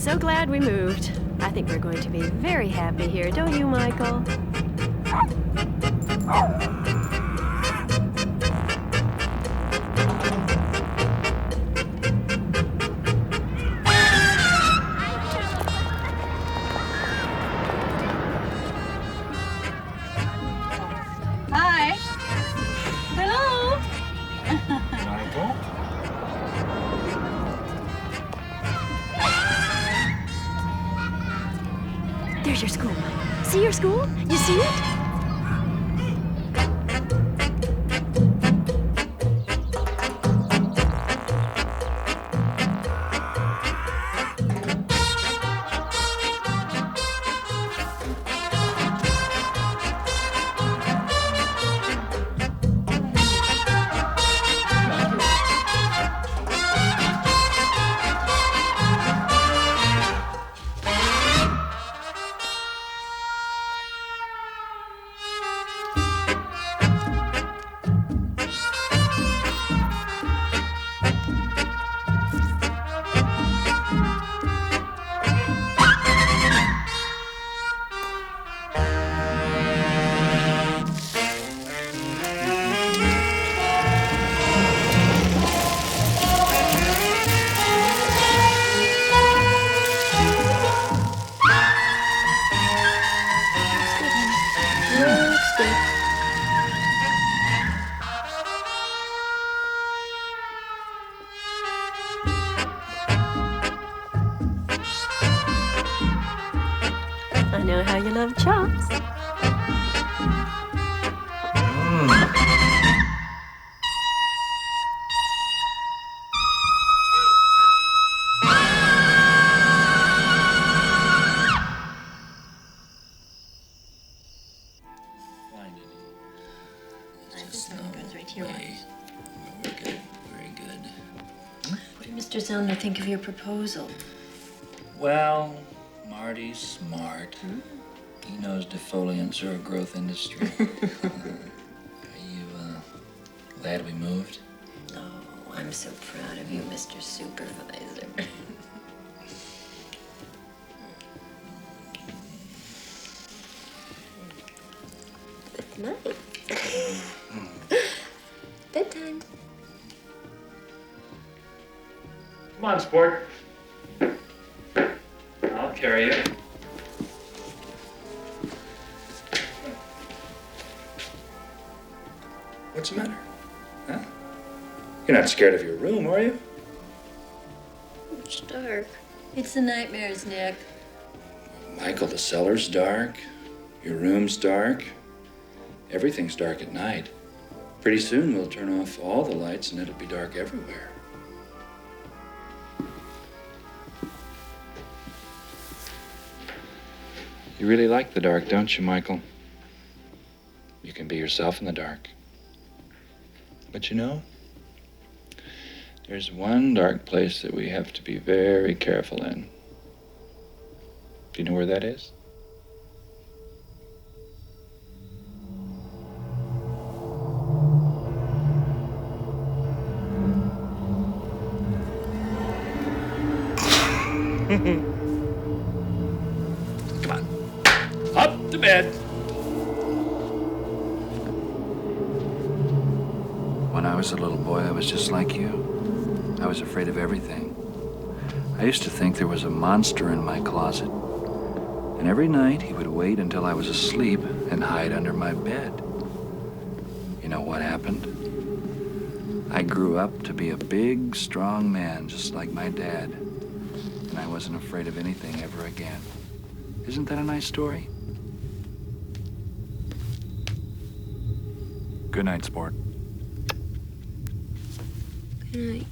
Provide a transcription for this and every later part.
so glad we moved. I think we're going to be very happy here, don't you, Michael? Hi. Hello. Michael? There's your school. See your school? You see it? I know how you love chops. What did Mr. Zellner think of your proposal? Well, Marty's smart. He knows defoliants are a growth industry. Are you glad we moved? Oh, I'm so proud of you, Mr. Supervisor. It's nice. Bedtime. Come on, sport. I'll carry you. What's the matter? Huh? You're not scared of your room, are you? It's dark. It's the nightmares, Nick. Michael, the cellar's dark. Your room's dark. Everything's dark at night. Pretty soon we'll turn off all the lights and it'll be dark everywhere. You really like the dark, don't you, Michael? You can be yourself in the dark. But you know, there's one dark place that we have to be very careful in. Do you know where that is? Come on. Up to bed. When I was a little boy, I was just like you. I was afraid of everything. I used to think there was a monster in my closet. And every night he would wait until I was asleep and hide under my bed. You know what happened? I grew up to be a big, strong man, just like my dad. And I wasn't afraid of anything ever again. Isn't that a nice story? Good night, sport. Good night.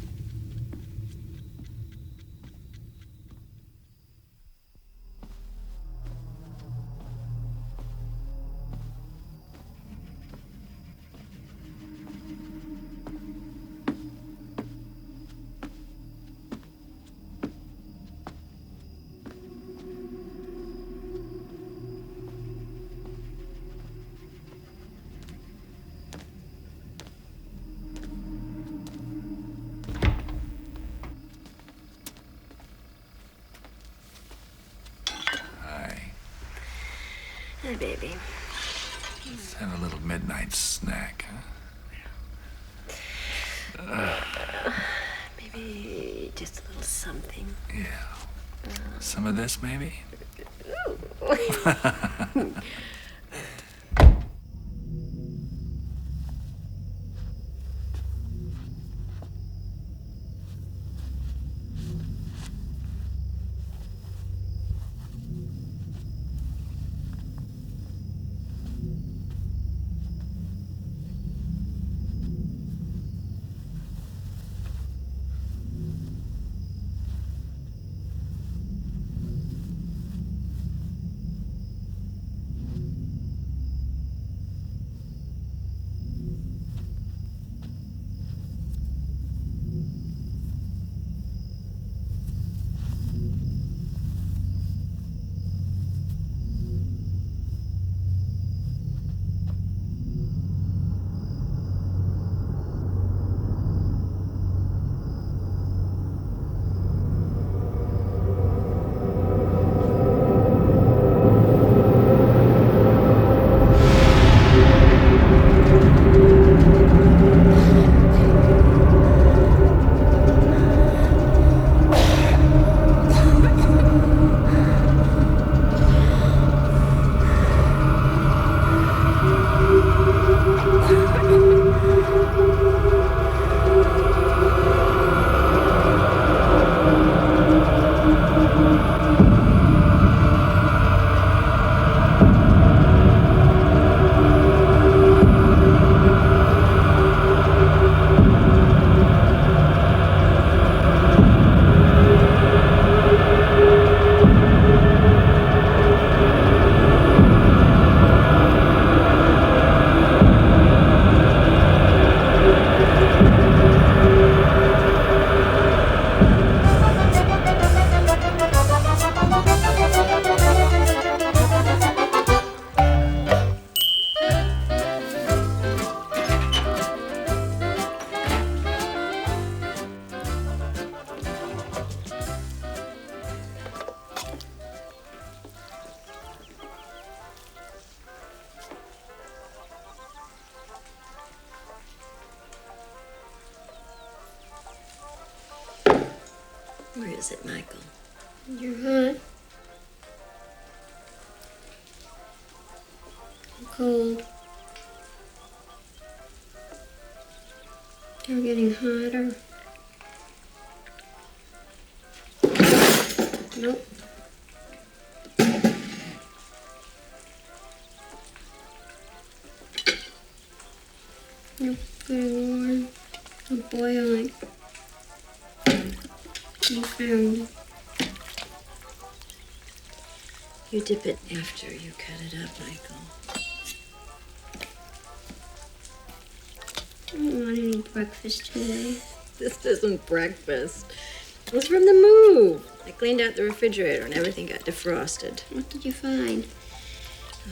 Hi, baby. Let's have a little midnight snack, huh? Maybe just a little something. Yeah. Some of this, maybe? Where is it, Michael? You're hot. I'm cold. You're getting hotter. Nope. You're getting warm. I'm boiling. You found it. You dip it after you cut it up, Michael. I don't want any breakfast today. This isn't breakfast. It was from the move. I cleaned out the refrigerator and everything got defrosted. What did you find?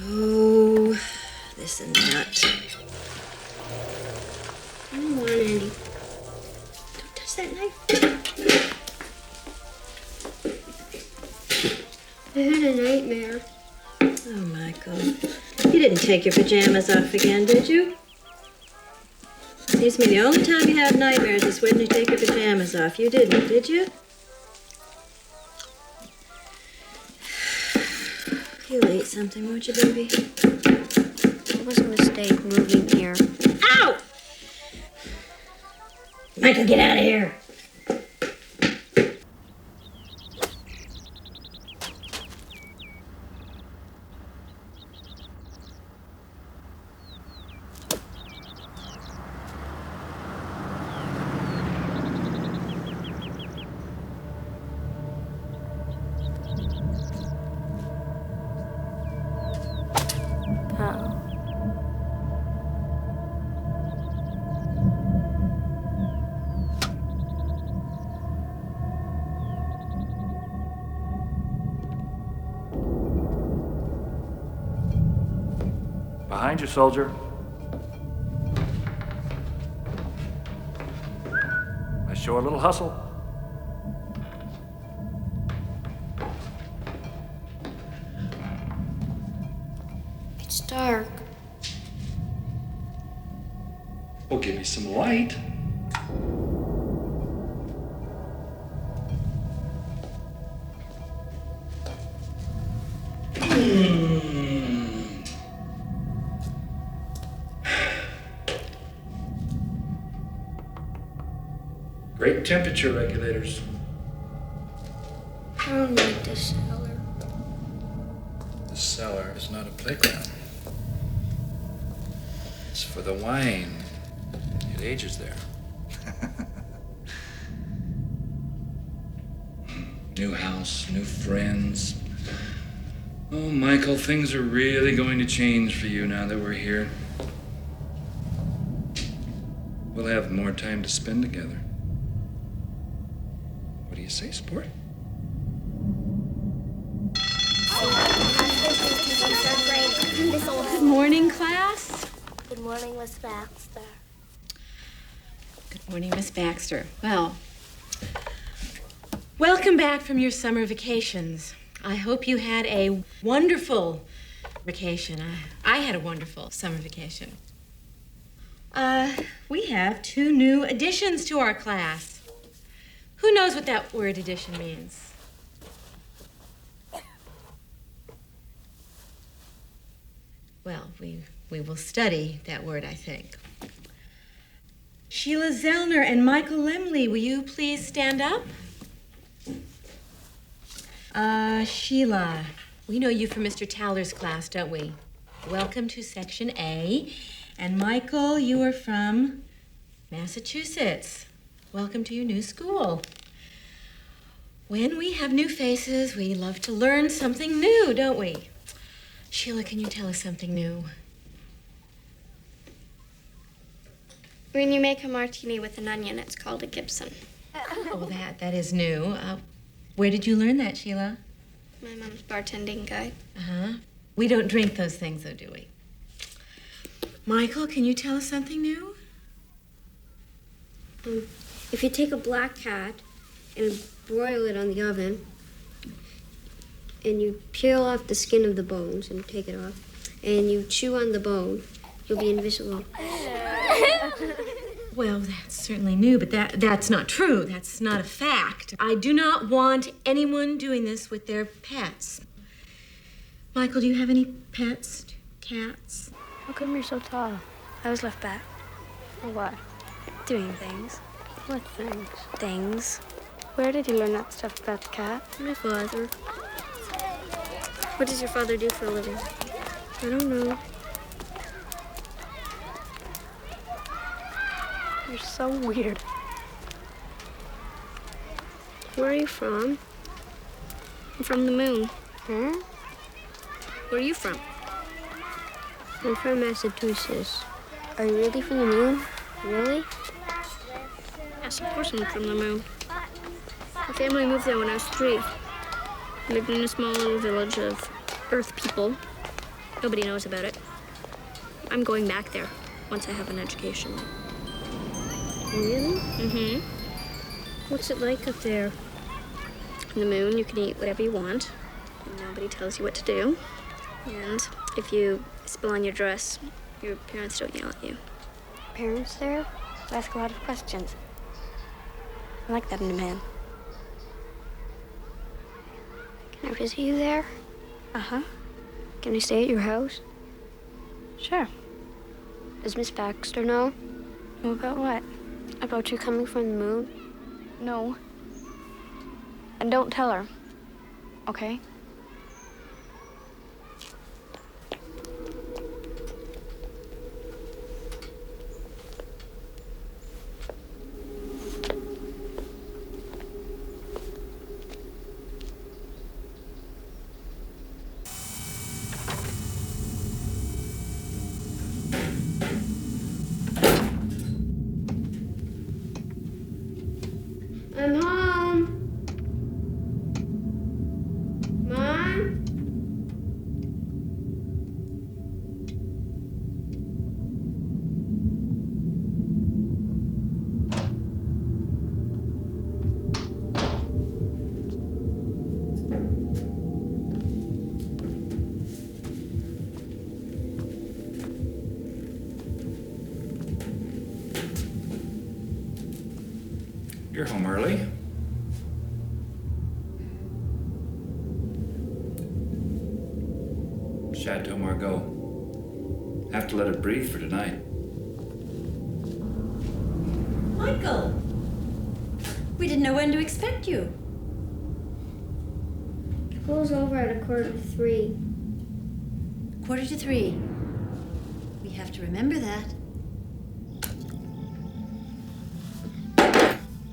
Oh, this and that. I don't want any. Don't touch that knife. I had a nightmare. Oh, Michael. You didn't take your pajamas off again, did you? Seems to me the only time you have nightmares is when you take your pajamas off. You didn't, did you? You'll eat something, won't you, baby? It was a mistake moving here. Ow! Michael, get out of here. Behind you, soldier. Let's show a little hustle. dark. Oh, give me some light. Great temperature regulators. I don't like the cellar. The cellar is not a playground. It's for the wine. It ages there. New house, new friends. Oh, Michael, things are really going to change for you now that we're here. We'll have more time to spend together. What do you say, sport? Good morning, class. Good morning, Miss Baxter. Good morning, Miss Baxter. Well, welcome back from your summer vacations. I hope you had a wonderful vacation. I had a wonderful summer vacation. We have 2 new additions to our class. Who knows what that word addition means? Well, we will study that word, I think. Sheila Zellner and Michael Lemley, will you please stand up? Sheila, we know you from Mr. Towler's class, don't we? Welcome to Section A. And Michael, you are from Massachusetts. Welcome to your new school. When we have new faces, we love to learn something new, don't we? Sheila, can you tell us something new? When you make a martini with an onion, it's called a Gibson. Oh, that is new. Where did you learn that, Sheila? My mom's bartending guide. Uh-huh. We don't drink those things, though, do we? Michael, can you tell us something new? If you take a black cat and broil it on the oven, and you peel off the skin of the bones and take it off, and you chew on the bone, you'll be invisible. Well, that's certainly new, but that's not true. That's not a fact. I do not want anyone doing this with their pets. Michael, do you have any pets? Cats? How come you're so tall? I was left back. For what? Doing things. What things? Things. Where did you learn that stuff about the cat? My father. What does your father do for a living? I don't know. You're so weird. Where are you from? I'm from the moon. Hmm? Where are you from? I'm from Massachusetts. Are you really from the moon? Really? Yes, of course I'm from the moon. My family moved there when I was 3. I lived in a small little village of Earth people. Nobody knows about it. I'm going back there once I have an education. Really? Mm-hmm. What's it like up there? On the moon, you can eat whatever you want. And nobody tells you what to do. And if you spill on your dress, your parents don't yell at you. Parents there? Ask a lot of questions. I like that in a man. Can I visit you there? Uh-huh. Can I stay at your house? Sure. Does Miss Baxter know? Know about what? About you coming from the moon? No. And don't tell her, okay? I'm home. Mom? You're home early. Chateau Margaux. Have to let it breathe for tonight. Michael! We didn't know when to expect you. School's over at 2:45. 2:45. We have to remember that.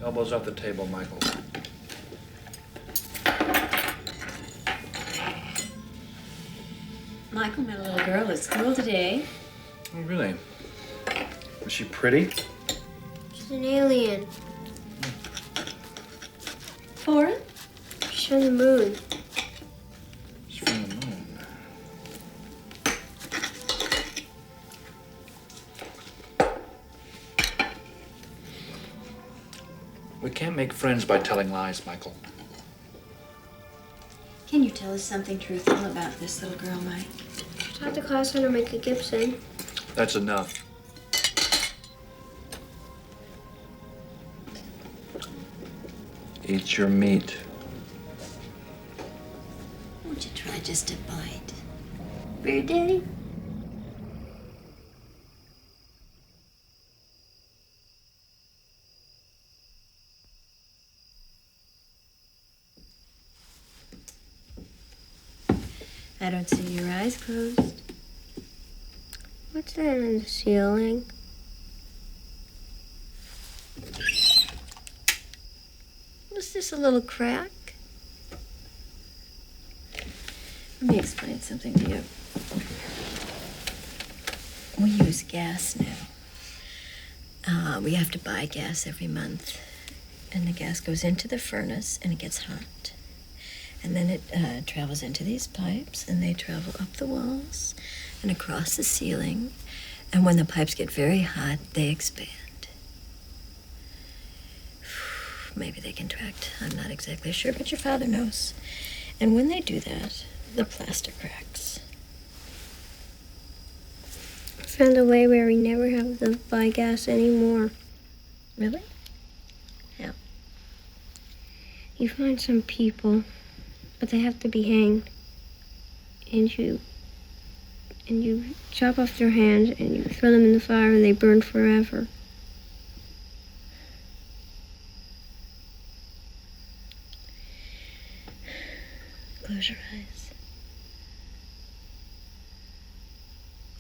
Elbows off the table, Michael. Michael met a little girl at school today. Oh, really? Was she pretty? She's an alien. Foreign? She's from the moon. She's from the moon. We can't make friends by telling lies, Michael. Can you tell us something truthful about this little girl, Mike? She taught the class how to make a Gibson. That's enough. Eat your meat. Won't you try just a bite? For your daddy? I don't see your eyes closed. What's that in the ceiling? Was this a little crack? Let me explain something to you. We use gas now. We have to buy gas every month. And the gas goes into the furnace and it gets hot. And then it travels into these pipes and they travel up the walls and across the ceiling. And when the pipes get very hot, they expand. Maybe they contract. I'm not exactly sure, but your father knows. And when they do that, the plaster cracks. I found a way where we never have to buy gas anymore. Really? Yeah. You find some people, but they have to be hanged. And you chop off their hands and you throw them in the fire and they burn forever. Close your eyes.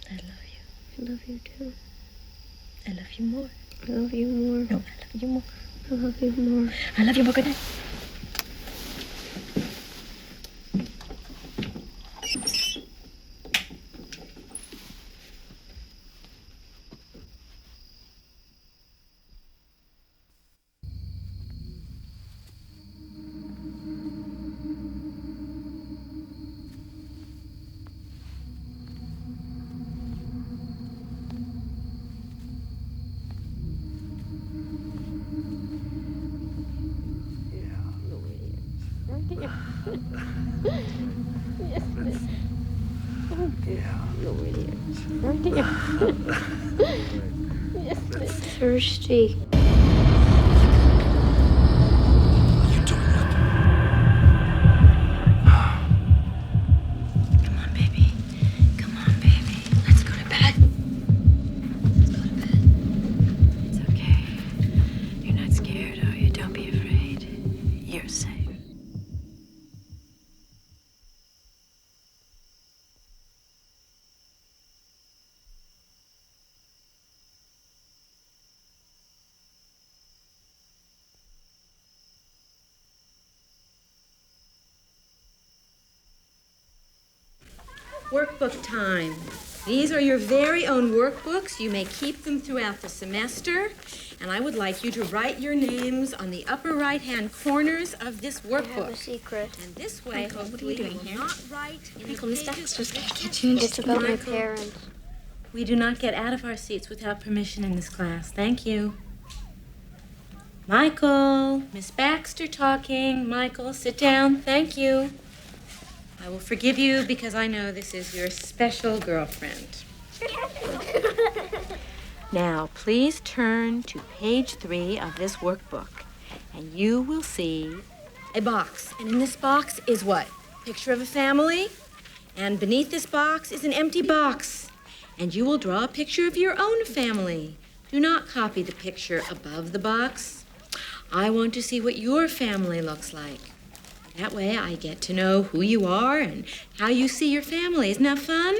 I love you. I love you too. I love you more. I love you more. No, I love you more. I love you more. I love you more. Good night. Thirsty. Come on, baby. Come on, baby. Let's go to bed. Let's go to bed. It's okay. You're not scared, are you? Don't be afraid. You're safe. Workbook time. These are your very own workbooks. You may keep them throughout the semester. And I would like you to write your names on the upper right-hand corners of this I have a workbook. secret. And this way, Michael, what are you hopefully, doing will here? not write in Michael, the Miss pages Dexter's of gonna this get you in. book. It's about my Michael, parents. we do not get out of our seats without permission in this class. Thank you. Michael, Miss Baxter talking. Michael, sit down. Thank you. I will forgive you because I know this is your special girlfriend. Now, please turn to page 3 of this workbook. and you will see a box. And in this box is what? Picture of a family. And beneath this box is an empty box. And you will draw a picture of your own family. Do not copy the picture above the box. I want to see what your family looks like. That way I get to know who you are and how you see your family. Isn't that fun?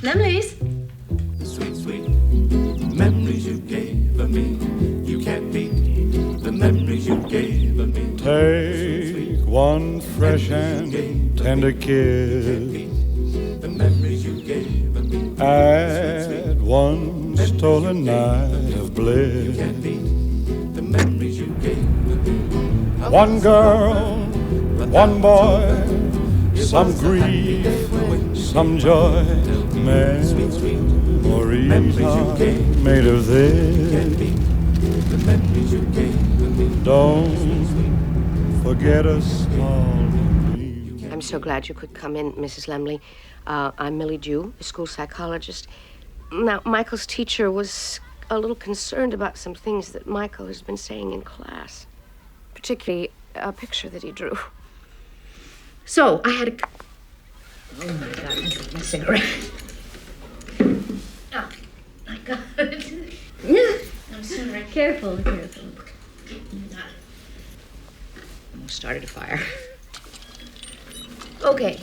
Lemleys. Sweet, sweet memories you gave of me. You can't beat the memories you gave of me. Take one fresh and tender kiss. The memories you gave of me. Add one stolen night of bliss. The memories you gave of me. One girl, one boy, some grief, some joy. Memories are made of this. The memories you gave of me. Don't forget a small dream. I'm so glad you could come in, Mrs. Lemley. I'm Millie Dew, a school psychologist. Now, Michael's teacher was a little concerned about some things that Michael has been saying in class, particularly a picture that he drew. So, I had a... Oh, my God, I dropped my cigarette. Oh, my God. I'm sorry. Careful. Almost started a fire. Okay,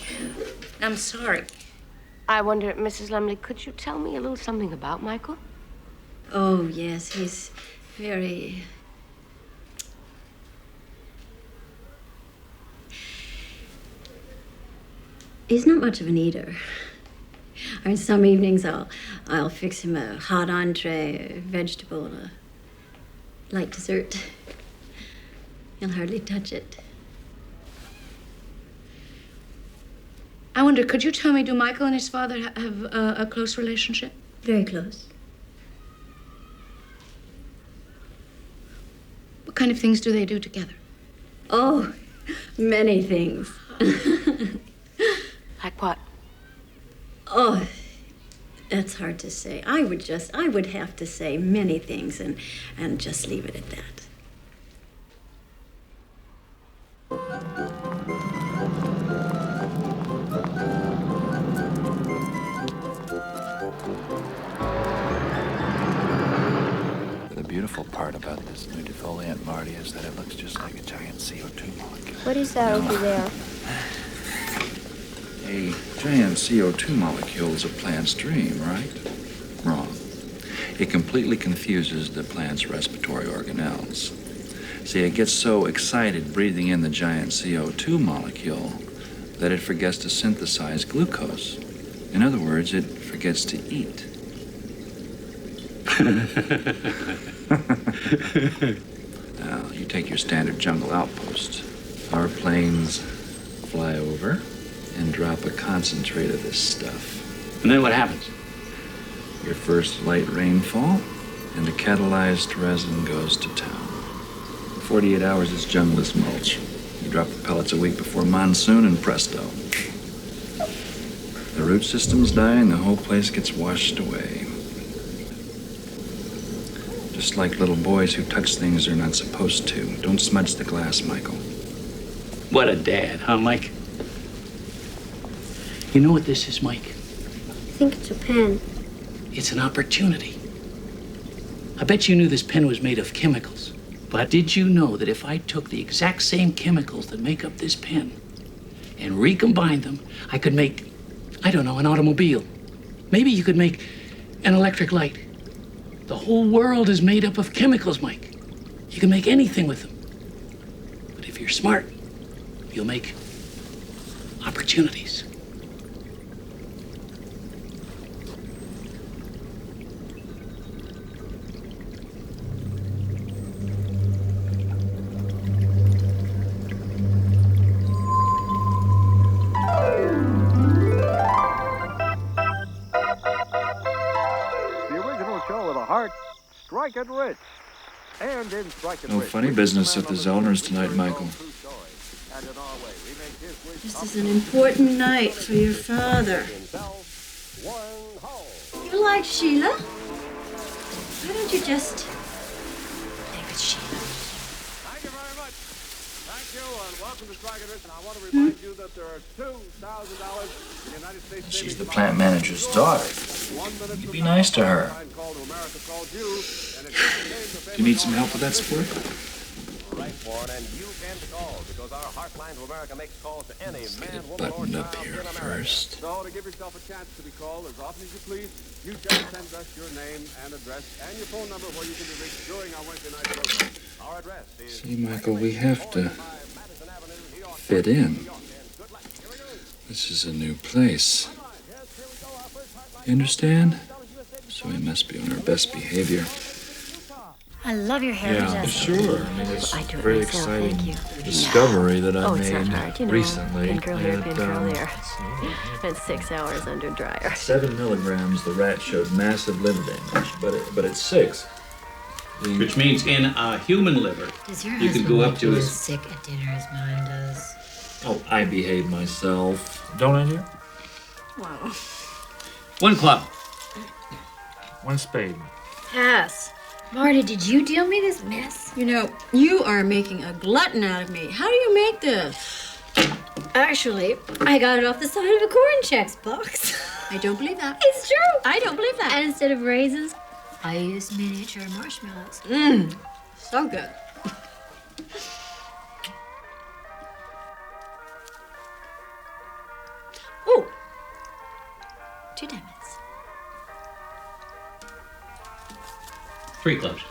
I'm sorry. I wonder, Mrs. Lemley, could you tell me a little something about Michael? Oh, yes, he's very... He's not much of an eater. I mean, some evenings I'll fix him a hot entree, a vegetable, a light dessert. He'll hardly touch it. I wonder, could you tell me, do Michael and his father have a close relationship? Very close. What kind of things do they do together? Oh, many things. Like what? Oh, that's hard to say. I would have to say many things and just leave it at that. The beautiful part about this new defoliant, Marty, is that it looks just like a giant CO2 molecule. What is that over there? A giant CO2 molecule is a plant's dream, right? Wrong. It completely confuses the plant's respiratory organelles. See, it gets so excited breathing in the giant CO2 molecule that it forgets to synthesize glucose. In other words, it forgets to eat. Now, you take your standard jungle outpost. Our planes fly over and drop a concentrate of this stuff. And then what happens? Your first light rainfall, and the catalyzed resin goes to town. In 48 hours, it's jungless mulch. You drop the pellets a week before monsoon, and presto. The root systems die, and the whole place gets washed away. Just like little boys who touch things they're not supposed to. Don't smudge the glass, Michael. What a dad, huh, Mike? You know what this is, Mike? I think it's a pen. It's an opportunity. I bet you knew this pen was made of chemicals. But did you know that if I took the exact same chemicals that make up this pen and recombined them, I could make, I don't know, an automobile. Maybe you could make an electric light. The whole world is made up of chemicals, Mike. You can make anything with them. But if you're smart, you'll make opportunities. Strike it rich. And in Strike It No Rich, funny business at the Zellners tonight, Michael. This is an important night for your father. You like Sheila? Why don't you just play with Sheila? Thank you very much. Thank you, and welcome to Strike It Rich. And I want to remind you that there are $2,000 in the United States. She's the plant manager's daughter. You'd be nice to her. Do you need some help with that sport? Right, Warren, and you can call because our Heartline to America makes calls to any man, woman, or Button child up here in America. first. So to give yourself a chance to be called as often as you please, you just send us your name and address and your phone number where you can be reached during our Wednesday night program. Our address is... See, Michael, we have to fit in. This is a new place. You understand? So we must be on our best behavior. I love your hair. Yeah, sure. I mean, it's I do a it very myself, exciting thank you. discovery that I It's not made hard, you know. recently. Pin curl here, pin curl And, there. And 6 hours under dryer. 7 milligrams, the rat showed massive liver damage, but it's 6. Which means in a human liver, Does your you could husband go up make to you his... as sick at dinner as mine does? Oh, I behave myself. Don't I, dear? Wow. One club. One spade. Pass. Marty, did you deal me this mess? You know, you are making a glutton out of me. How do you make this? Actually, I got it off the side of a corn checks box. I don't believe that. It's true. I don't believe that. And instead of raisins, I used miniature marshmallows. Mmm, so good. Oh, 2 diamonds. 3 clubs.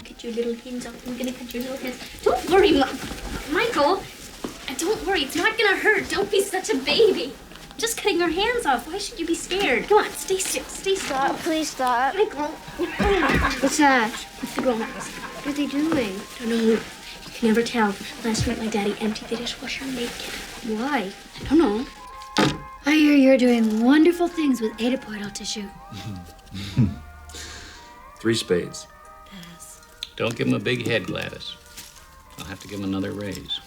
Get your little hands off. I'm gonna cut your little hands. Don't worry, Michael. Don't worry. It's not gonna hurt. Don't be such a baby. I'm just cutting your hands off. Why should you be scared? Come on, stay still. Stay still. Stop, please stop. Michael. What's that? It's the grown ups. What are they doing? I don't know. You can never tell. Last night, my daddy emptied the dishwasher naked. Why? I don't know. I hear you're doing wonderful things with Adipoidal tissue. 3 spades. Pass. Don't give him a big head, Gladys. I'll have to give him another raise.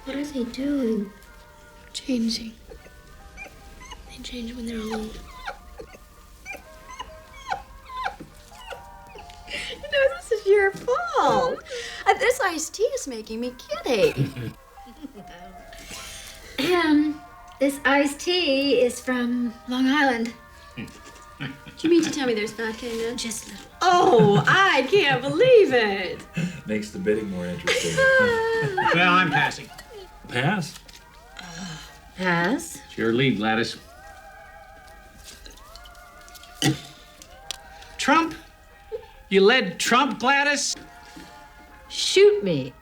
What are they doing? Changing. They change when they're alone. You know, this is your fault. This iced tea is making me giddy. This iced tea is from Long Island. Do you mean to tell me there's vodka in it? Just a little. Oh, I can't believe it. Makes the bidding more interesting. Well, I'm passing. Pass? Pass. It's your lead, Gladys. You led Trump, Gladys? Shoot me.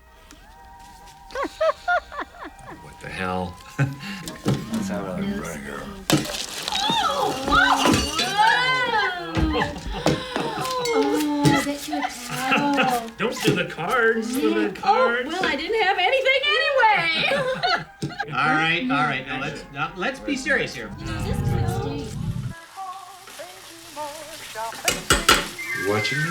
What the hell? Let's have another burger. Oh, I bet you a towel. Don't do the cards. Do the cards. Well, I didn't have anything anyway. All right. Now let's be serious here. You watching me?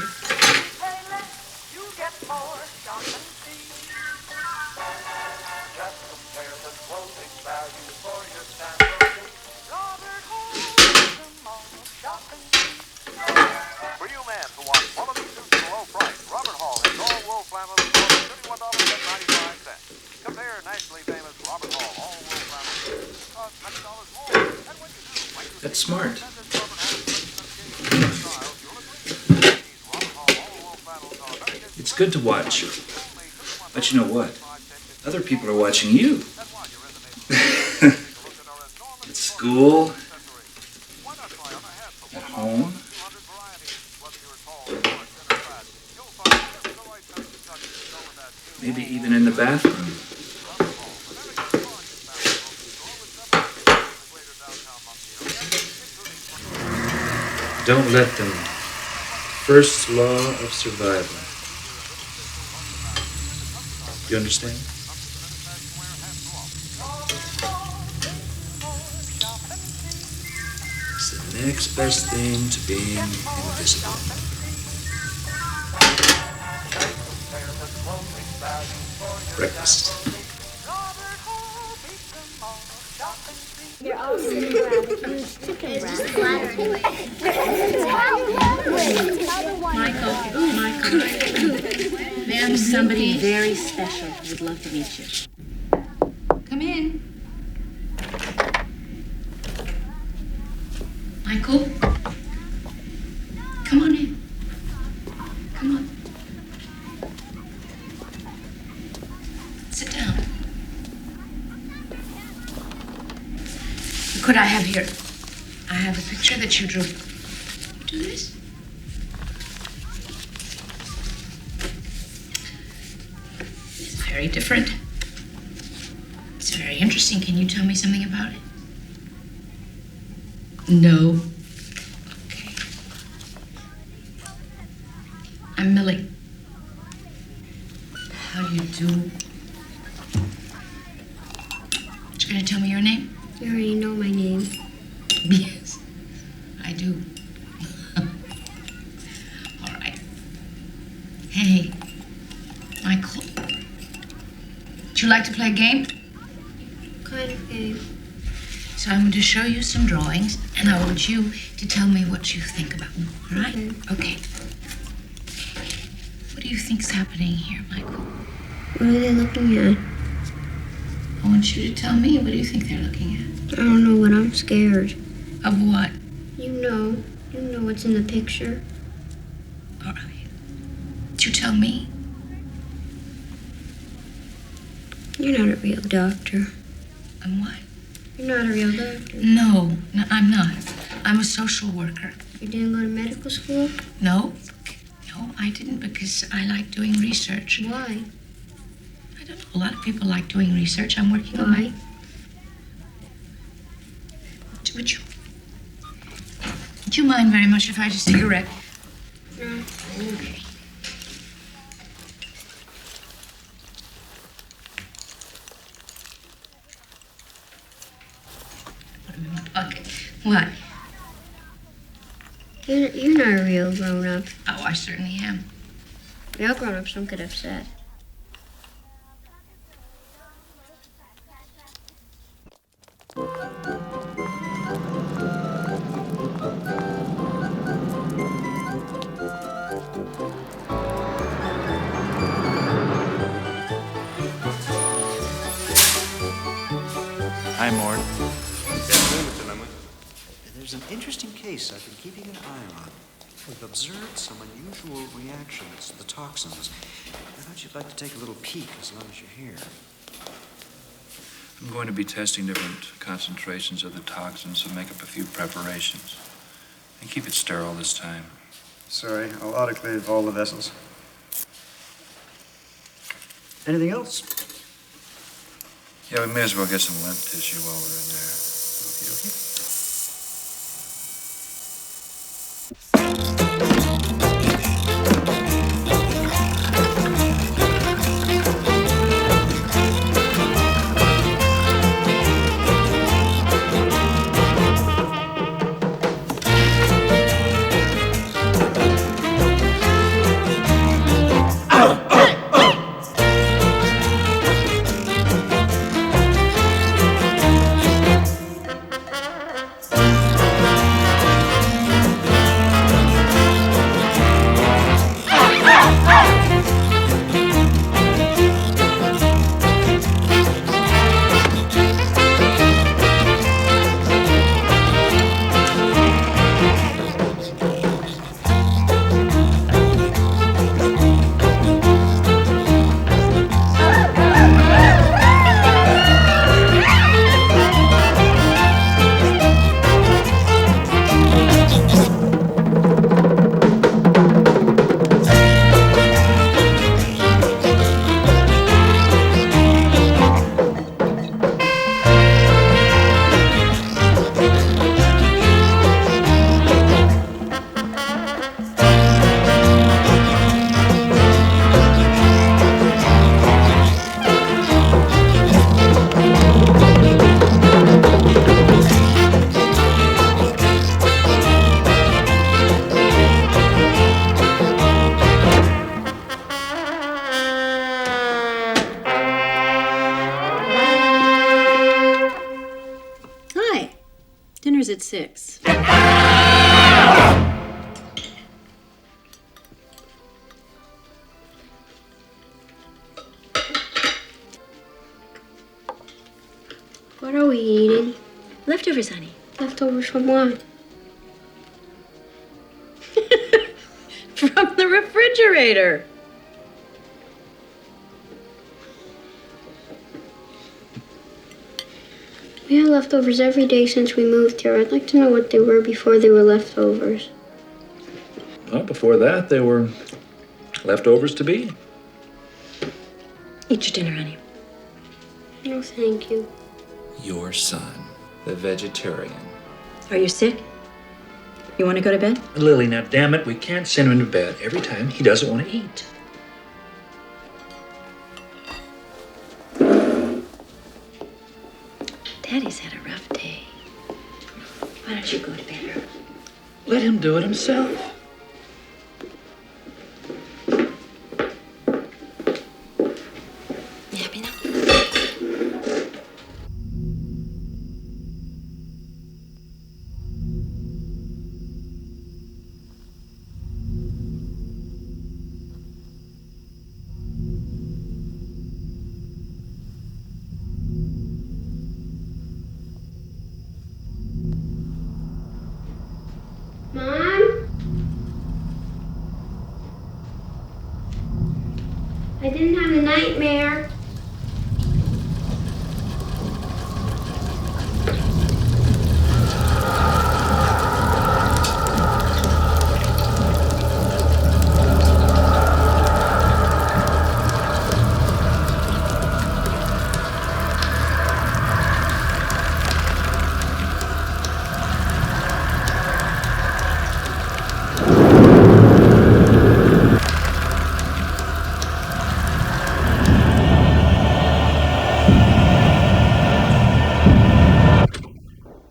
For you men who want quality suits at a low price, Robert Hall has all wool flannels for $31.95. Compare nationally famous Robert Hall all wool flannels cost $100 more. And when you do, That's smart. It's good to watch But you know what? Other people are watching you. At school, at home. Maybe even in the bathroom. Don't let them. First law of survival. Do you understand? It's the next best thing to being invisible. Breakfast. You're all sitting around a huge chicken breast. Michael, ma'am, somebody very special who would love to meet you. Come in. Michael, come on in. Come on. Sit down. Could I have here? I have a picture that you drew. Do this. It's very different. It's very interesting. Can you tell me something about it? No. Okay. I'm Millie. How do you do? You gonna tell me your name? You already know my name. Yes, I do. All right. Hey, Michael. Would you like to play a game? What kind of game? So I'm going to show you some drawings, and I want you to tell me what you think about them. All right? Okay. What do you think's happening here, Michael? What are they looking at? I want you to tell me. What do you think they're looking at? I don't know, but I'm scared. Of what? You know what's in the picture. All right. You tell me. You're not a real doctor. I'm what? You're not a real doctor. No, I'm not. I'm a social worker. You didn't go to medical school? No, I didn't because I like doing research. Why? I don't know. A lot of people like doing research. I'm working on Why? Would you mind very much if I just take a rec? No. Okay. Put them in my pocket. What? You're not a real grown-up. Oh, I certainly am. Real grown-ups don't get upset. Hi, Mort. There's an interesting case I've been keeping an eye on. We've observed some unusual reactions to the toxins. I thought you'd like to take a little peek as long as you're here. I'm going to be testing different concentrations of the toxins and make up a few preparations. And keep it sterile this time. Sorry, I'll autoclave all the vessels. Anything else? Yeah, we may as well get some lymph tissue while we're in there. Okay. dinner's at 6. What are we eating? Leftovers, honey. Leftovers from what? From the refrigerator. We had leftovers every day since we moved here. I'd like to know what they were before they were leftovers. Well, before that, they were leftovers to be. Eat your dinner, honey. No, thank you. Your son, the vegetarian. Are you sick? You want to go to bed? Lily, now damn it, we can't send him to bed every time he doesn't want to eat. Daddy's had a rough day. Why don't you go to bed early? Let him do it himself. You happy now? Mom? I didn't have a nightmare.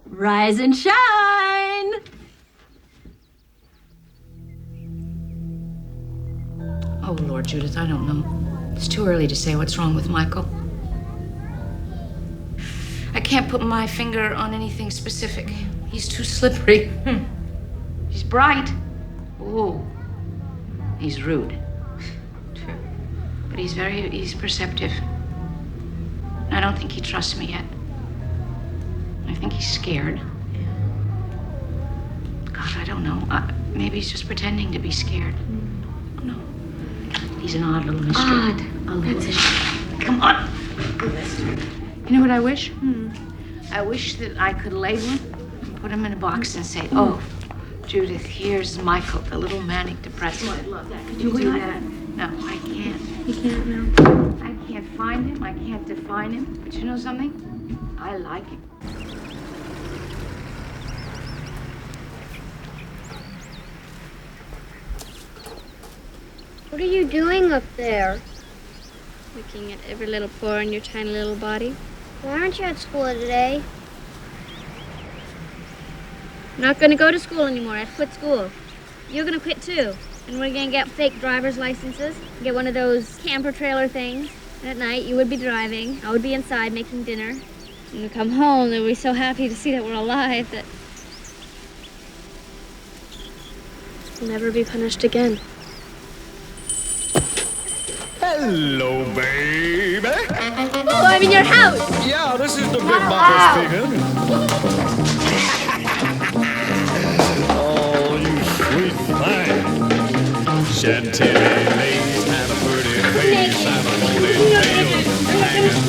Rise and shine! Oh, Lord, Judith, I don't know. It's too early to say what's wrong with Michael. I can't put my finger on anything specific. He's too slippery. He's bright. Ooh. He's rude. True. But he's perceptive. I don't think he trusts me yet. I think he's scared. God, I don't know. Maybe he's just pretending to be scared. No. He's an odd little mystery. Odd. That's it. Come on. You know what I wish? I wish that I could label him and put him in a box and say, oh, Judith, here's Michael, the little manic depressive. I'd love that. Could You you do would? that? No, I can't. You can't now. I can't find him. I can't define him. But you know something? I like him. What are you doing up there? Looking at every little pore in your tiny little body. Why aren't you at school today? I'm not gonna go to school anymore. I quit school. You're gonna quit too. And we're gonna get fake driver's licenses. Get one of those camper trailer things. And at night you would be driving. I would be inside making dinner. And we'd come home and we'd be so happy to see that we're alive that we'll never be punished again. Hello, baby. Oh, I'm in your house! Yeah, this is the Big Bopper speaking. Oh, you sweet thing. Chantilly lace and a pretty face and a lonely tail hanging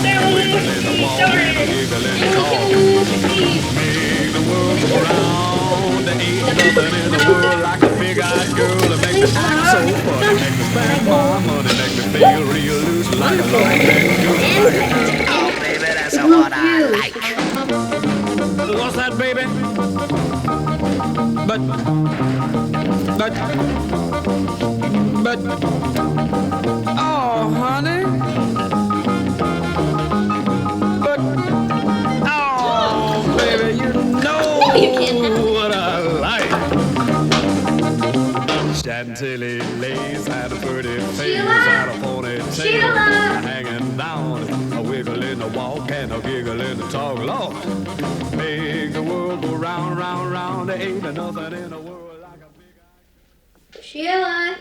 down, wiggling the wall and a giggling call. Make the world go round. There ain't nothing in the world like a big-eyed girl that make me act so funny, make me spend my money, make me feel real loose like a long-neck goose. Oh, baby, that's what I like. What's that, baby? But, oh, honey. But, oh, baby, you know what I like. Chantilly lace and a pretty face and a ponytail hanging down, a wiggle in the walk and a giggle in the talk. Lord, make the world go Ain't nothing in the world like a big... Sheila!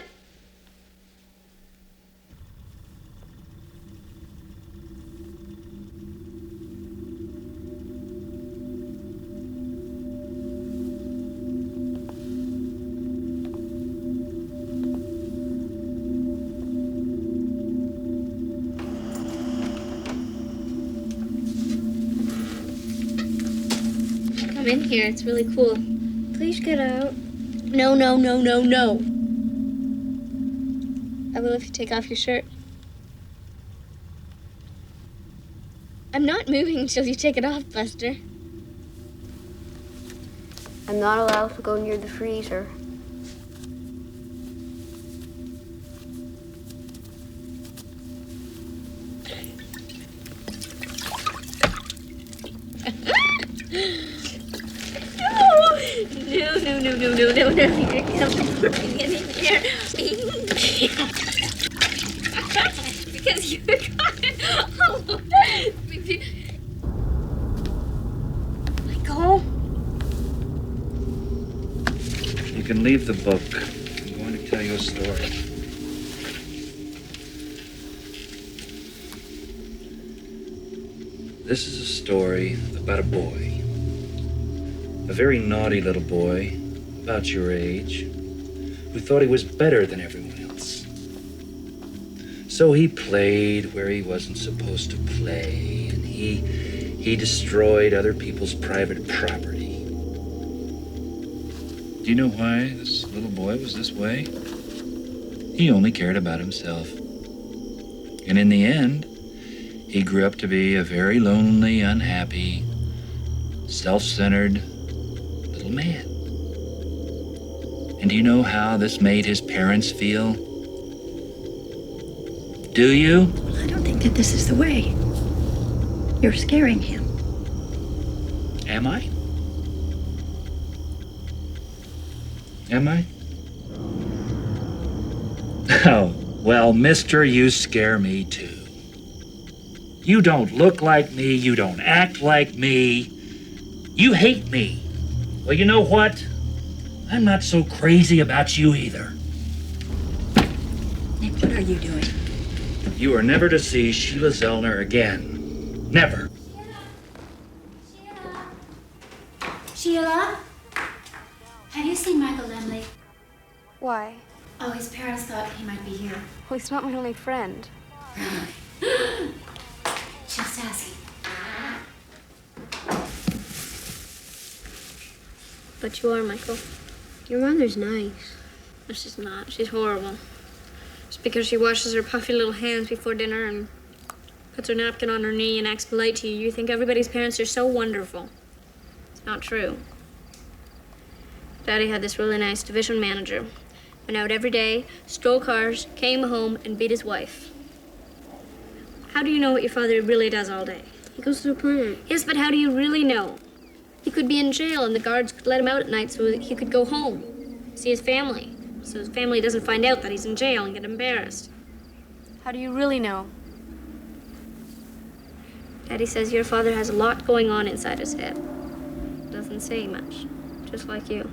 I'm in here. It's really cool. Please get out. No, no, no, no, no. I will if you take off your shirt. I'm not moving until you take it off, Buster. I'm not allowed to go near the freezer. No. You're coming in here. Because you got it. Michael? You can leave the book. I'm going to tell you a story. This is a story about a boy. A very naughty little boy, about your age, who thought he was better than everyone else. So he played where he wasn't supposed to play, and he destroyed other people's private property. Do you know why this little boy was this way? He only cared about himself. And in the end, he grew up to be a very lonely, unhappy, self-centered little man. And do you know how this made his parents feel? Do you? I don't think that this is the way. You're scaring him. Am I? Am I? Oh, well, mister, you scare me too. You don't look like me, you don't act like me. You hate me. Well, you know what? I'm not so crazy about you either. Nick, what are you doing? You are never to see Sheila Zellner again. Never. Sheila? Have you seen Michael Lemley? Why? Oh, his parents thought he might be here. Well, he's not my only friend. Just asking. But you are, Michael. Your mother's nice. No, she's not. She's horrible. Just because she washes her puffy little hands before dinner and puts her napkin on her knee and acts polite to you, you think everybody's parents are so wonderful. It's not true. Daddy had this really nice division manager. Went out every day, stole cars, came home, and beat his wife. How do you know what your father really does all day? He goes to the plant. Yes, but how do you really know? He could be in jail and the guards could let him out at night so that he could go home, see his family, so his family doesn't find out that he's in jail and get embarrassed. How do you really know? Daddy says your father has a lot going on inside his head. Doesn't say much, just like you.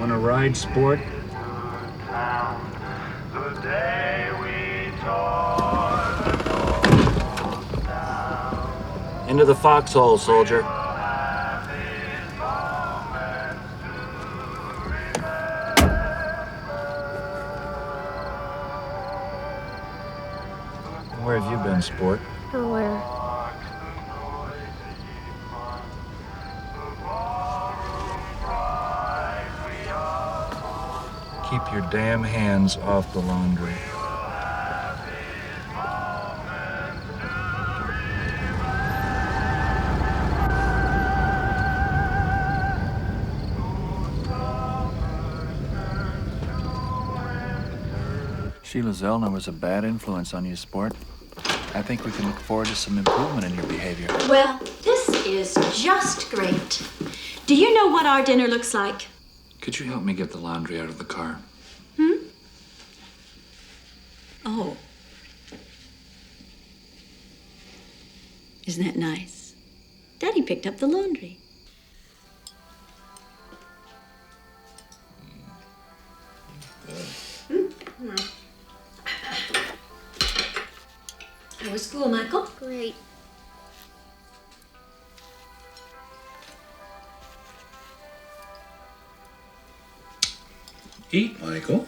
Want a ride, sport? Into the foxhole, soldier. Where have you been, sport? Nowhere. Keep your damn hands off the laundry. Sheila Zellner was a bad influence on you, sport. I think we can look forward to some improvement in your behavior. Well, this is just great. Do you know what our dinner looks like? Could you help me get the laundry out of the car? Oh. Isn't that nice? Daddy picked up the laundry. How was school, Michael? Great. Eat, Michael.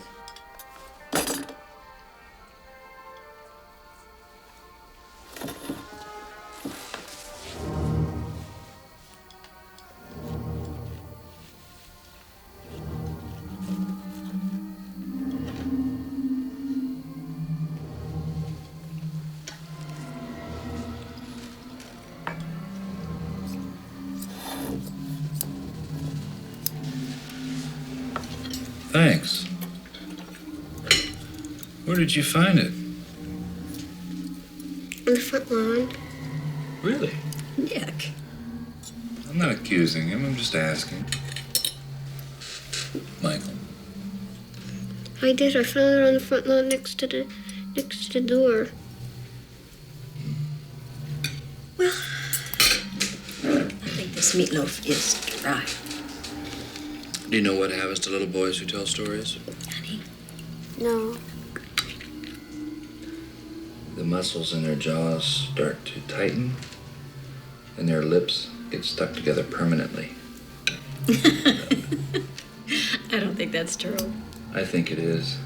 Thanks. Where did you find it? On the front lawn. Really? Nick. I'm not accusing him, I'm just asking. Michael. I did. I found it on the front lawn next to the door. Well, I think this meatloaf is dry. Do you know what happens to little boys who tell stories? Honey. No. The muscles in their jaws start to tighten, and their lips get stuck together permanently. I don't think that's true. I think it is.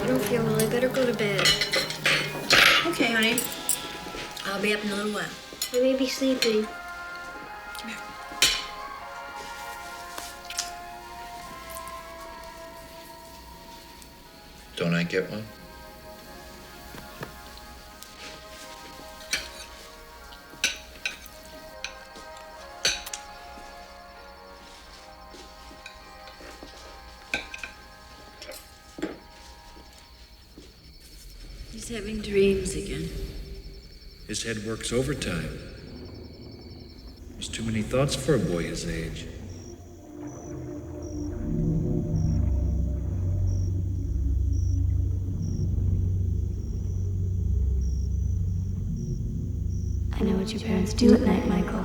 I don't feel well. I better go to bed. Okay, honey. I'll be up in a little while. I may be sleeping. Don't I get one? He's having dreams again. His head works overtime. There's too many thoughts for a boy his age. I know what your parents do at night, Michael.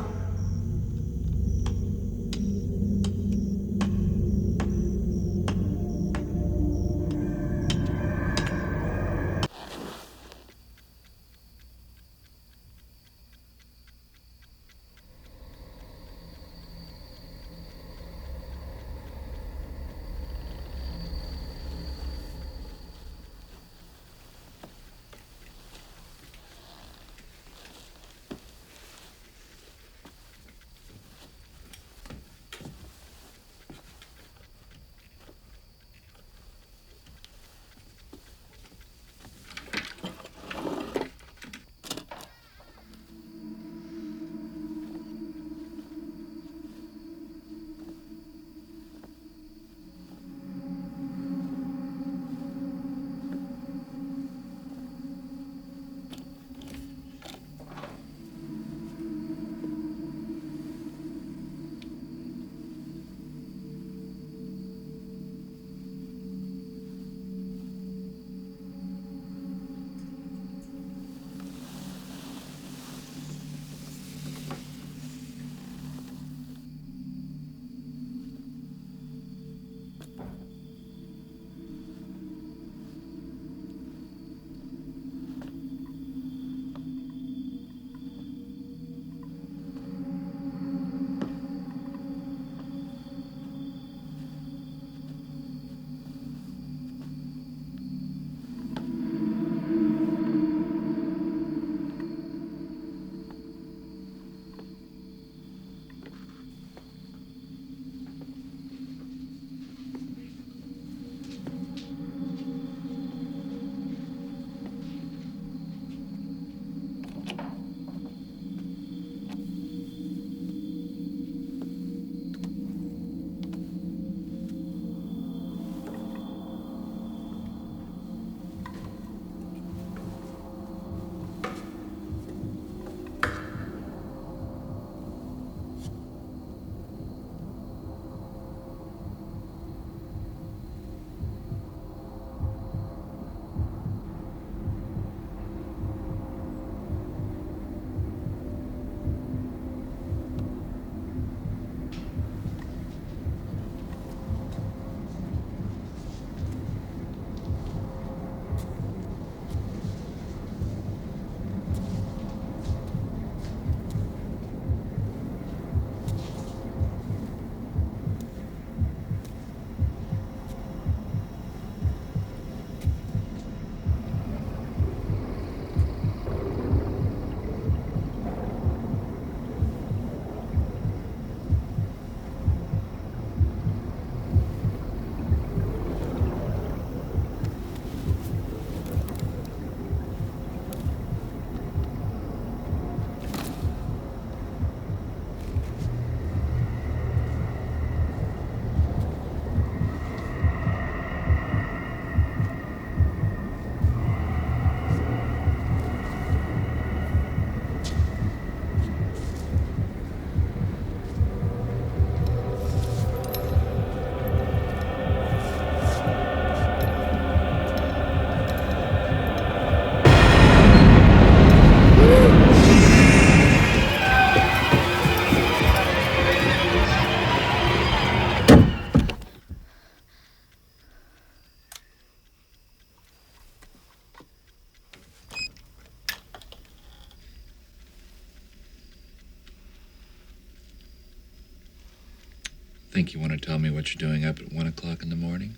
Think you want to tell me what you're doing up at 1 o'clock in the morning?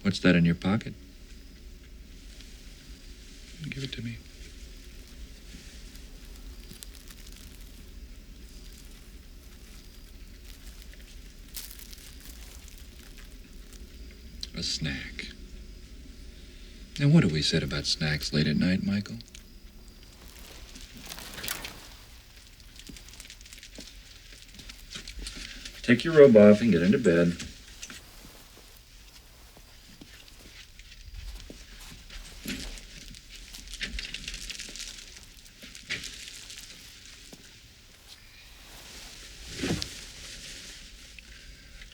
What's that in your pocket? Give it to me. A snack. Now, what have we said about snacks late at night, Michael? Take your robe off and get into bed.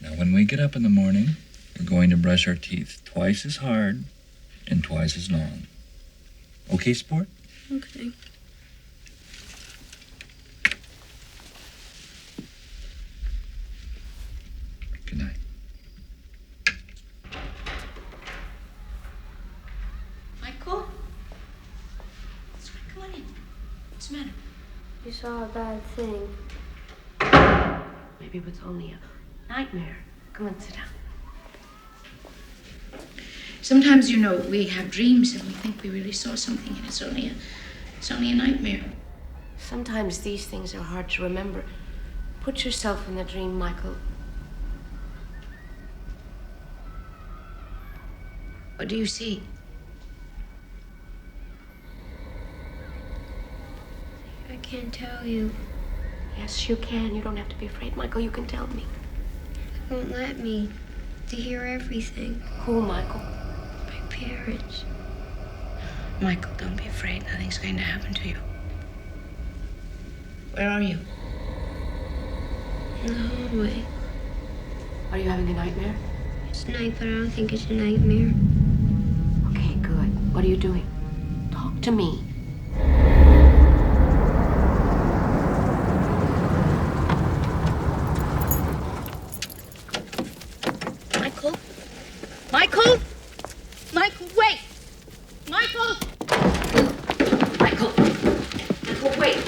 Now, when we get up in the morning, we're going to brush our teeth twice as hard and twice as long. Okay, sport? Okay. Good night. Michael? What's going on? What's the matter? You saw a bad thing. Maybe it was only a nightmare. Come on, sit down. Sometimes, you know, we have dreams and we think we really saw something and it's only a nightmare. Sometimes these things are hard to remember. Put yourself in the dream, Michael. What do you see? I can't tell you. Yes, you can. You don't have to be afraid, Michael. You can tell me. They won't let me to hear everything. Who, Michael? My parents. Michael, don't be afraid. Nothing's going to happen to you. Where are you? In the hallway. Are you having a nightmare? It's night, but I don't think it's a nightmare. Okay, good. What are you doing? Talk to me. Michael? Michael? Michael, wait! Michael! Michael! Michael, wait!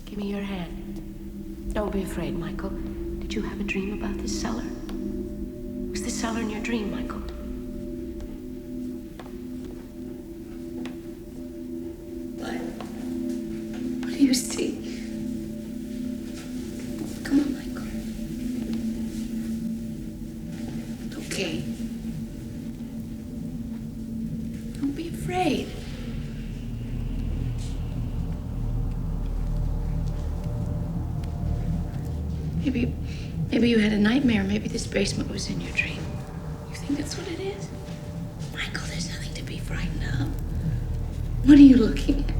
Give me your hand. Don't be afraid, Michael. Did you have a dream about this cellar? Was this cellar in your dream, Michael? What do you see? Come on, Michael. Okay. Don't be afraid. Maybe you had a nightmare. Maybe this basement was in your dream. You think that's what it is? Michael, there's nothing to be frightened of. What are you looking at?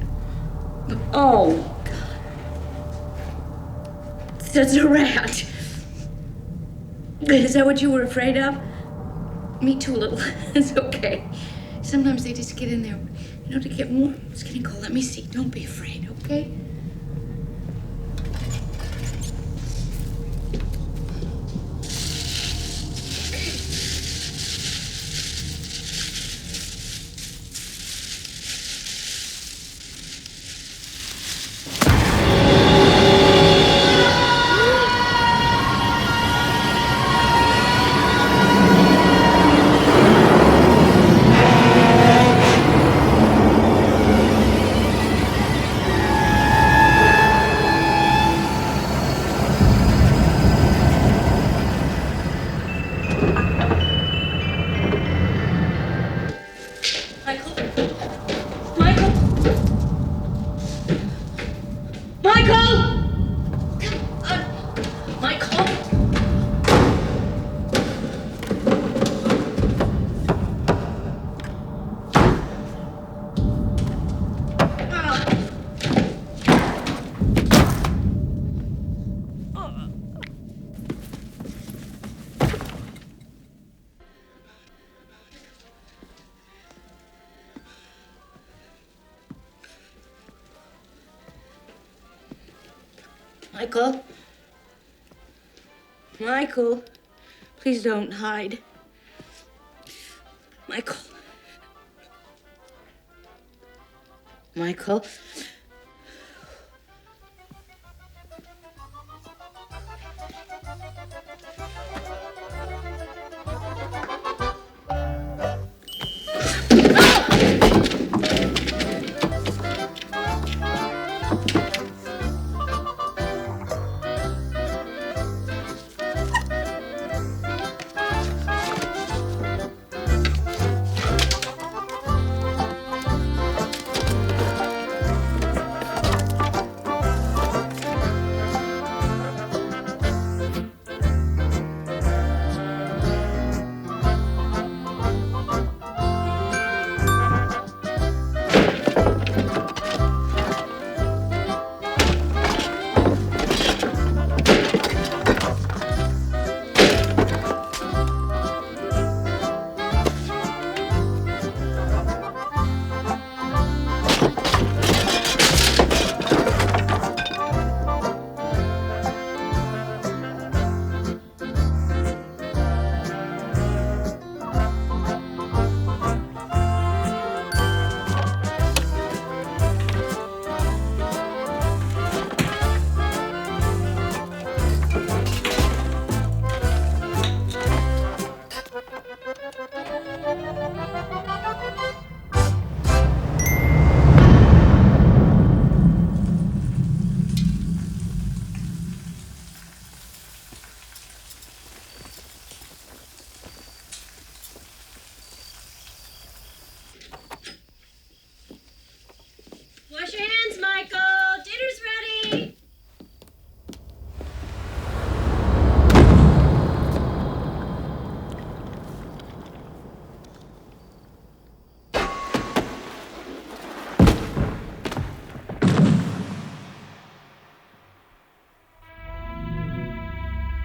Oh, God. That's a rat. Is that what you were afraid of? Me too, a little. It's okay. Sometimes they just get in there, you know, to get warm. It's getting cold. Let me see. Don't be afraid, okay? Michael? Michael, please don't hide. Michael. Michael. Wash your hands, Michael. Dinner's ready.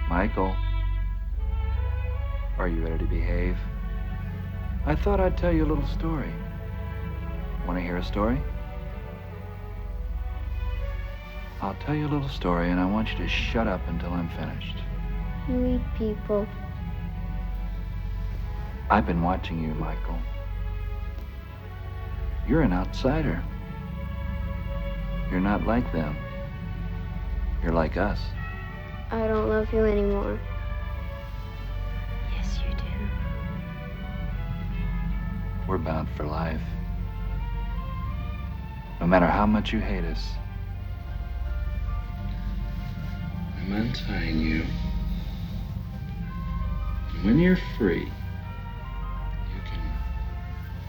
Michael, are you ready to behave? I thought I'd tell you a little story. Want to hear a story? I'll tell you a little story, and I want you to shut up until I'm finished. You eat people. I've been watching you, Michael. You're an outsider. You're not like them. You're like us. I don't love you anymore. Yes, you do. We're bound for life. No matter how much you hate us. I'm untying you. And when you're free, you can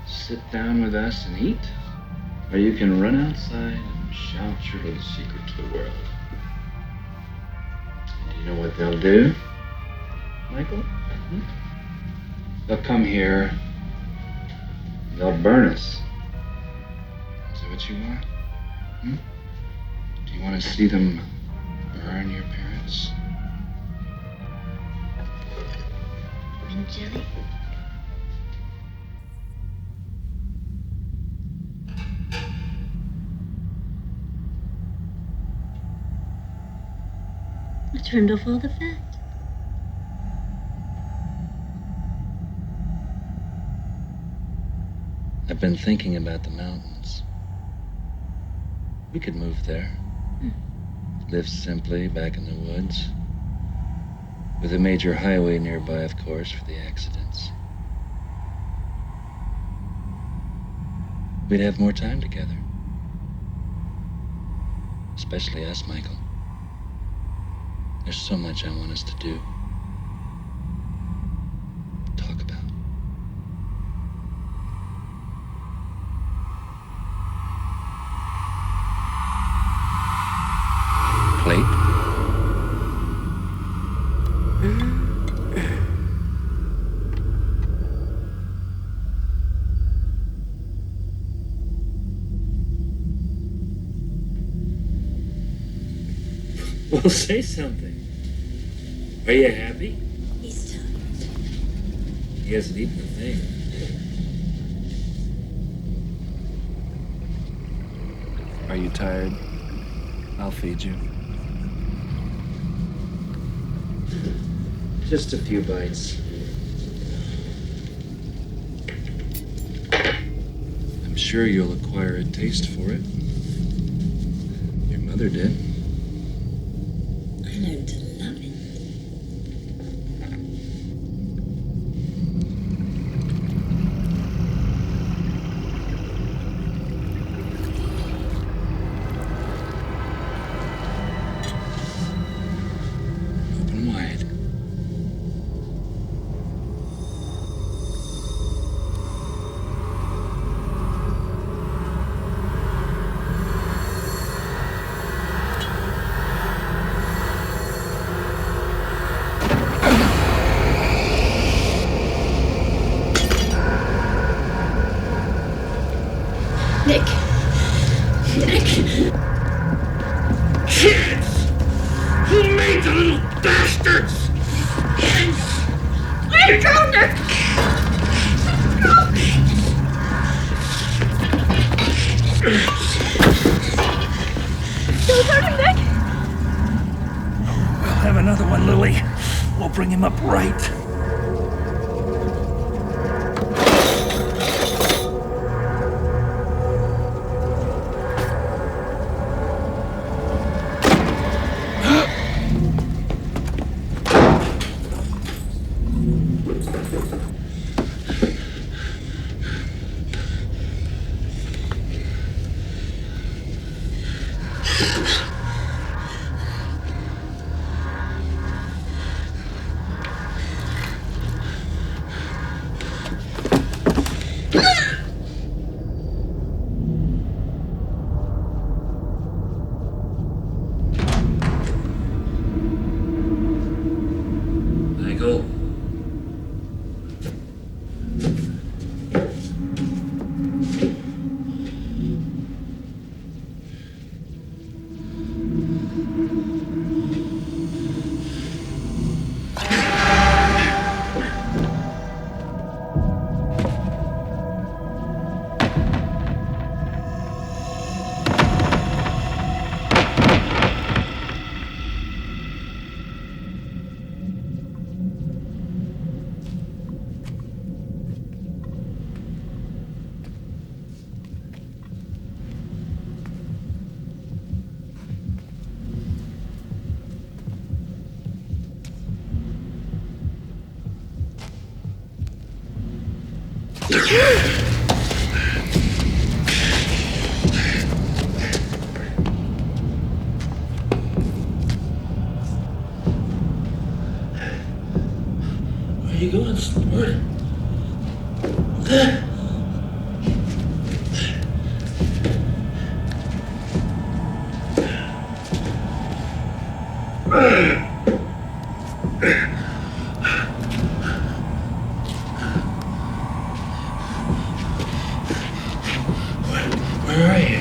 sit down with us and eat, or you can run outside and shout your little secret to the world. And do you know what they'll do, Michael? They'll come here, they'll burn us. Is that what you want? Do you want to see them burn your parents? Mint jelly? I trimmed off all the fat. I've been thinking about the mountains. We could move there. Live simply back in the woods. With a major highway nearby, of course, for the accidents. We'd have more time together. Especially us, Michael. There's so much I want us to do. Talk about. Plate? Well, say something. Are you happy? He's tired. He hasn't eaten a thing. Are you tired? I'll feed you. Just a few bites. I'm sure you'll acquire a taste for it. Your mother did. I learned to love it. Open wide. Nick. Kids! Who made the little bastards? Let it go, Nick! Don't hurt him, Nick! We'll have another one, Lily. We'll bring him up right. Michael. Where are you going, sport? Where are you?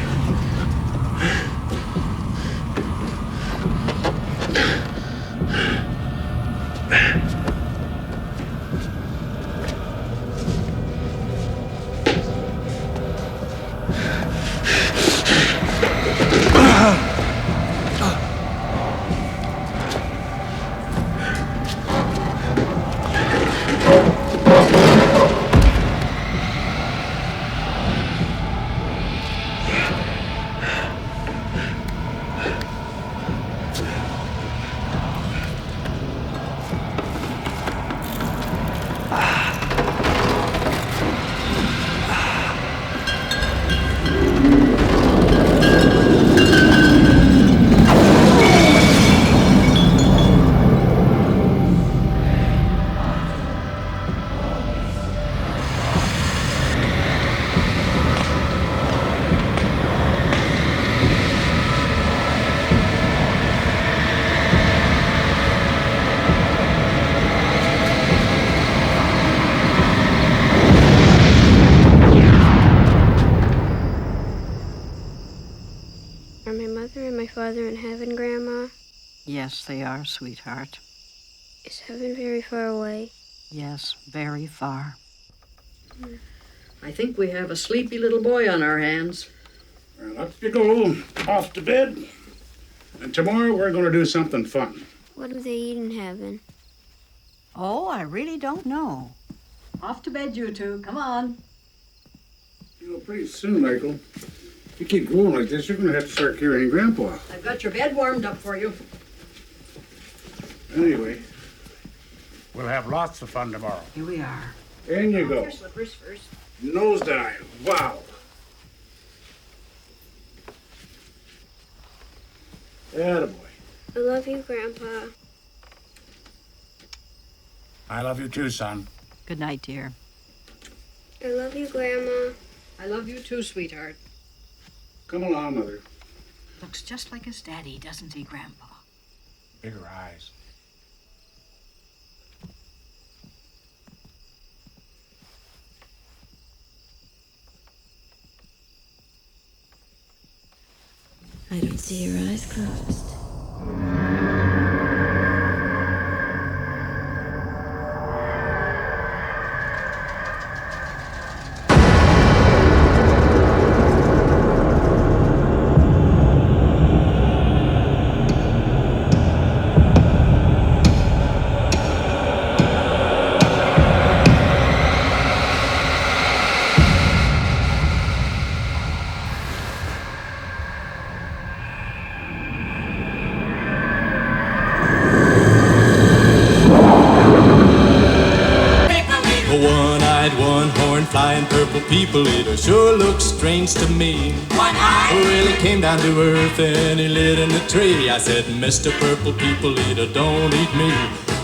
Are my mother and my father in heaven, Grandma? Yes, they are, sweetheart. Is heaven very far away? Yes, very far. I think we have a sleepy little boy on our hands. Well, up you go, off to bed. And tomorrow we're going to do something fun. What do they eat in heaven? Oh, I really don't know. Off to bed, you two. Come on. You know, pretty soon, Michael, if you keep growing like this, you're going to have to start carrying Grandpa. I've got your bed warmed up for you. Anyway, we'll have lots of fun tomorrow. Here we are. In you go. Your slippers first. Nosedive. Wow. Attaboy. I love you, Grandpa. I love you too, son. Good night, dear. I love you, Grandma. I love you too, sweetheart. Come along, Mother. Looks just like his daddy, doesn't he, Grandpa? Bigger eyes. I don't see your eyes closed. Flying purple people eater sure looks strange to me. One eye? Well, he came down to earth and he lit in a tree. I said, Mr. Purple People Eater, don't eat me.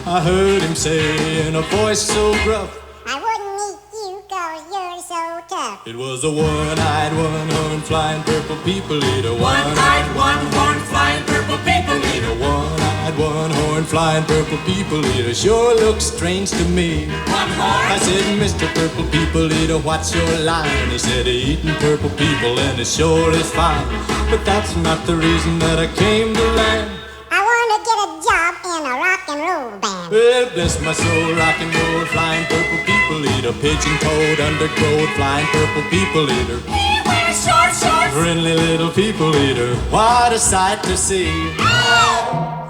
I heard him say in a voice so gruff, I wouldn't eat you 'cause you're so tough. it was a one-eyed, one-horned flying purple people eater. One-eyed, one-horned flying purple people eater. One-eyed, one-horned flying purple people eater sure looks strange to me. One horn? I said, Mr. Purple People Eater, what's your line? He said, eating purple people and it sure is fine. But that's not the reason that I came to land. I want to get a job in a rock and roll band. Well, bless my soul, rock and roll, flying purple people eater, pigeon-toed, undergrowth, flying purple people eater. He wears short shorts. Friendly little people eater, what a sight to see. Oh!